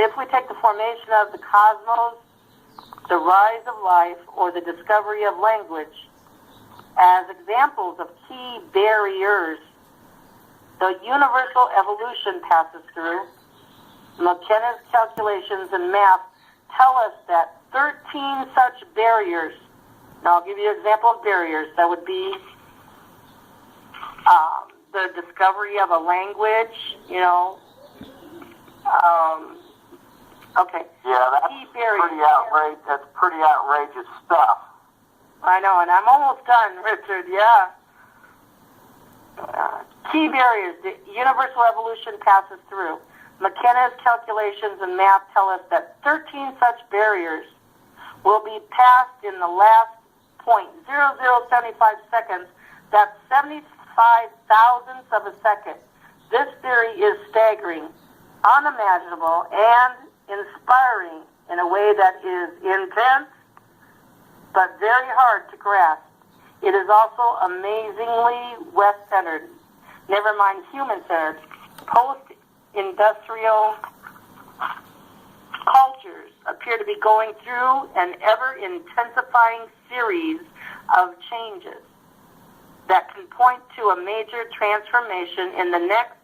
If we take the formation of the cosmos, the rise of life, or the discovery of language as examples of key barriers the universal evolution passes through, McKenna's calculations and math tell us that 13 such barriers, now I'll give you an example of barriers, that would be the discovery of a language, okay. Yeah, that's pretty outrageous stuff. I know, and I'm almost done, Richard, yeah. Key barriers the universal evolution passes through. McKenna's calculations and math tell us that 13 such barriers will be passed in the last 0.0075 seconds. That's 75 thousandths of a second. This theory is staggering, unimaginable, and inspiring in a way that is intense, but very hard to grasp. It is also amazingly West-centered, never mind human-centered. Post-industrial cultures appear to be going through an ever-intensifying series of changes that can point to a major transformation in the next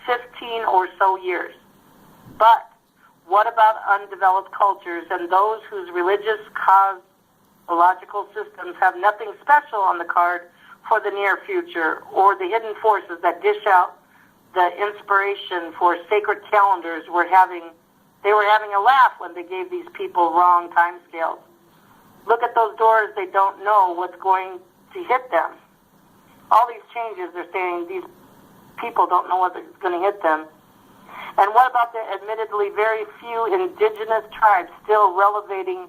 15 or so years. But what about undeveloped cultures and those whose religious cosmological systems have nothing special on the card for the near future, or the hidden forces that dish out the inspiration for sacred calendars they were having a laugh when they gave these people wrong time scales. Look at those doors, they don't know what's going to hit them. All these changes, they're saying these people don't know what's going to hit them. And what about the admittedly very few indigenous tribes still relatively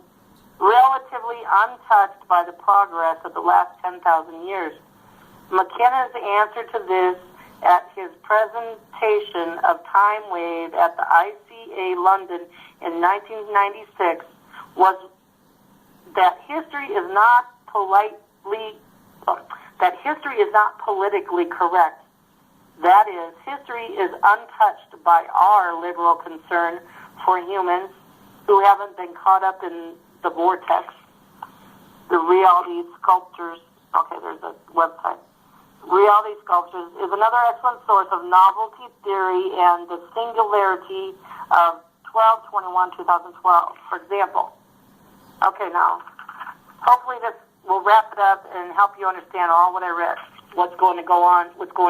untouched by the progress of the last 10,000 years? McKenna's answer to this at his presentation of Time Wave at the ICA London in 1996 was that history is not politically correct. That is, history is untouched by our liberal concern for humans who haven't been caught up in the vortex. The reality sculptures, okay, there's a website. Reality sculptures is another excellent source of novelty theory and the singularity of 12/21/2012, for example. Okay, now, hopefully this will wrap it up and help you understand all what I read, what's going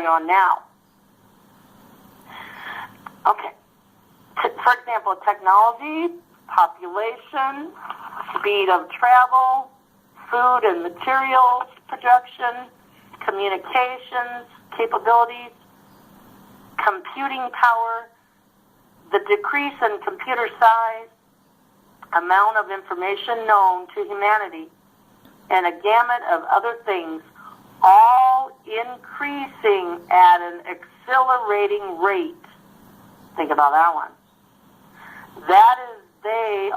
on now. Okay. For example, technology, population, speed of travel, food and materials production, communications capabilities, computing power, the decrease in computer size, amount of information known to humanity, and a gamut of other things, all increasing at an accelerating rate. Think about that one. They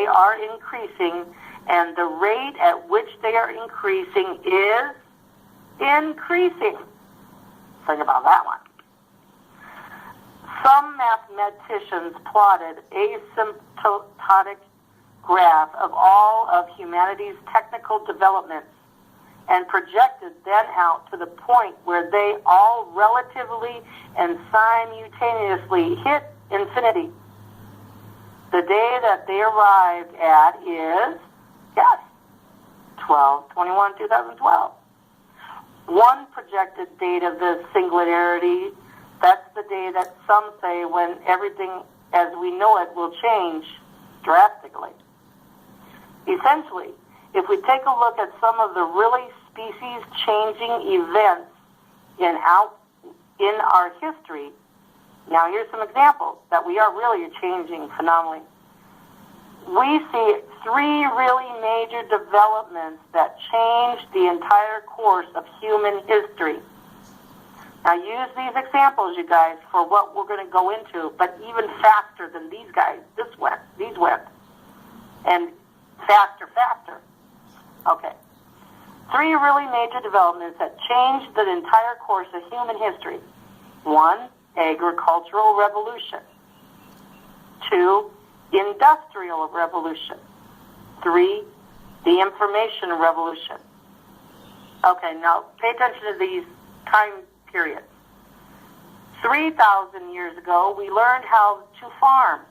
are increasing, and the rate at which they are increasing is increasing. Think about that one. Some mathematicians plotted a asymptotic graph of all of humanity's technical developments and projected then out to the point where they all relatively and simultaneously hit infinity. The day that they arrived at is, yes, 12/21/2012. One projected date of the singularity, that's the day that some say when everything as we know it will change drastically. Essentially, if we take a look at some of the really species-changing events in our history, now here's some examples that we are really changing phenomenally. We see three really major developments that changed the entire course of human history. Now use these examples, you guys, for what we're going to go into, but even faster than these guys. These went. And faster. Okay. Three really major developments that changed the entire course of human history. One, agricultural revolution. 2, industrial revolution. 3, the information revolution. Okay, now pay attention to these time periods. 3,000 years ago, we learned how to farm.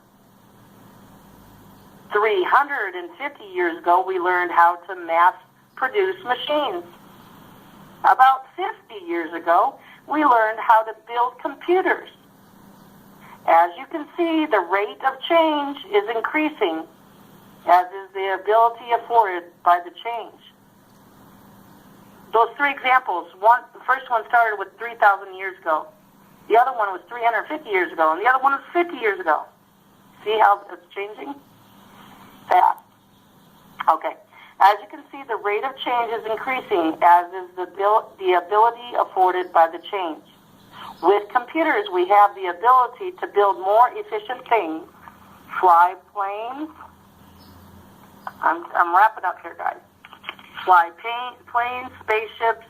350 years ago, we learned how to mass produce machines. About 50 years ago, we learned how to build computers. As you can see, the rate of change is increasing, as is the ability afforded by the change. Those 3 examples, the first one started with 3,000 years ago. The other one was 350 years ago, and the other one was 50 years ago. See how it's changing? Fast. Okay. As you can see, the rate of change is increasing, as is the ability afforded by the change. With computers, we have the ability to build more efficient things, fly planes. I'm wrapping up here, guys. Fly planes, spaceships,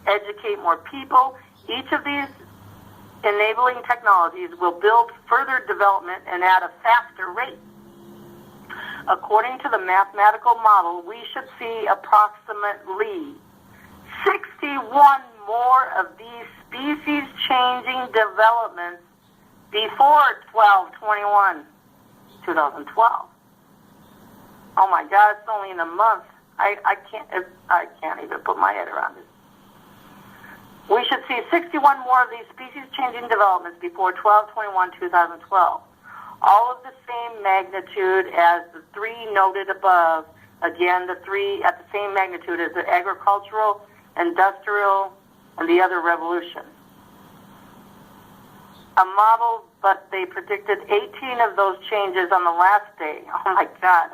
educate more people. Each of these enabling technologies will build further development and at a faster rate. According to the mathematical model, we should see approximately 61 more of these species-changing developments before 12/21/2012. Oh my God, it's only in a month. I can't even put my head around it. We should see 61 more of these species-changing developments before 12/21/2012. All of the same magnitude as the 3 noted above. Again, the 3 at the same magnitude as the agricultural, industrial, and the other revolution. A model, but they predicted 18 of those changes on the last day. Oh my God.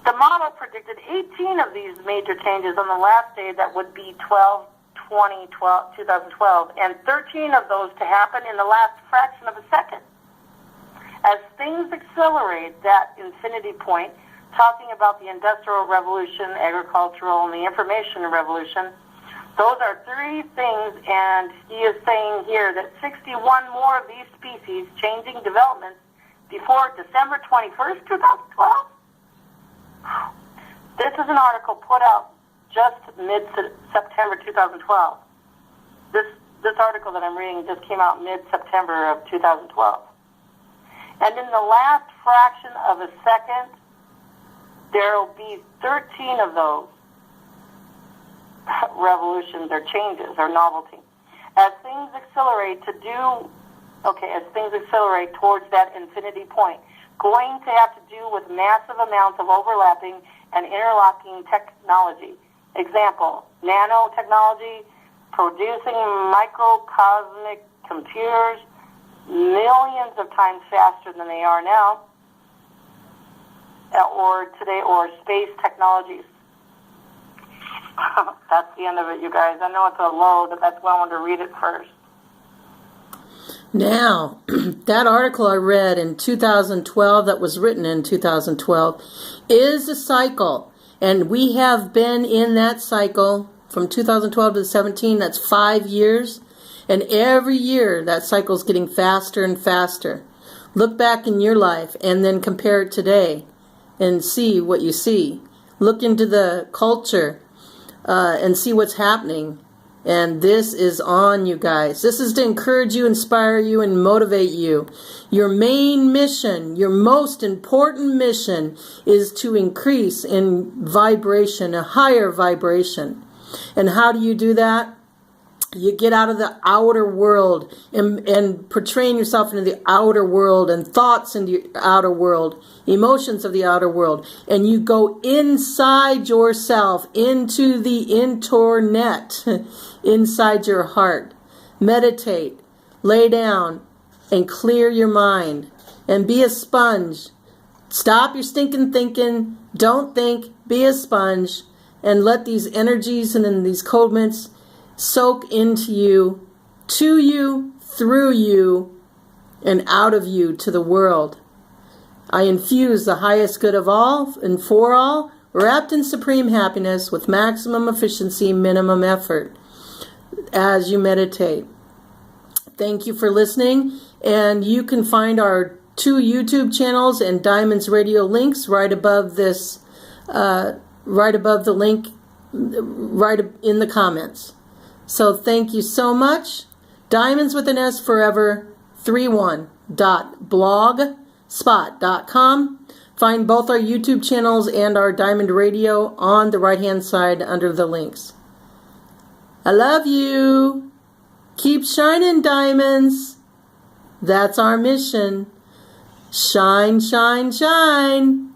The model predicted 18 of these major changes on the last day that would be 12/20/2012, and 13 of those to happen in the last fraction of a second. As things accelerate that infinity point, talking about the Industrial Revolution, agricultural, and the Information Revolution, those are 3 things, and he is saying here that 61 more of these species changing developments before December 21st, 2012? This is an article put out just mid-September 2012. This article that I'm reading just came out mid-September of 2012. And in the last fraction of a second, there will be 13 of those revolutions or changes or novelty. As things accelerate towards that infinity point, going to have to do with massive amounts of overlapping and interlocking technology. Example, nanotechnology, producing microcosmic computers, millions of times faster than they are now, or space technologies. That's the end of it, you guys. I know it's a load, but that's why I wanted to read it first. Now, that article I read in 2012, that was written in 2012, is a cycle. And we have been in that cycle from 2012 to 17. That's 5 years. And every year, that cycle is getting faster and faster. Look back in your life and then compare it today and see what you see. Look into the culture and see what's happening. And this is on, you guys. This is to encourage you, inspire you, and motivate you. Your main mission, your most important mission, is to increase in vibration, a higher vibration. And how do you do that? You get out of the outer world and portraying yourself into the outer world and thoughts in the outer world, emotions of the outer world. And you go inside yourself, into the internet, inside your heart. Meditate, lay down, and clear your mind. And be a sponge. Stop your stinking thinking. Don't think. Be a sponge. And let these energies and then these codements soak into you, to you, through you, and out of you to the world. I infuse the highest good of all and for all, wrapped in supreme happiness with maximum efficiency, minimum effort as you meditate. Thank you for listening, and you can find our 2 YouTube channels and Diamonds Radio links right above this, right above the link, right in the comments. So thank you so much. Diamonds with an S Forever 31.blogspot.com. Find both our YouTube channels and our Diamond Radio on the right-hand side under the links. I love you. Keep shining, diamonds. That's our mission. Shine, shine, shine.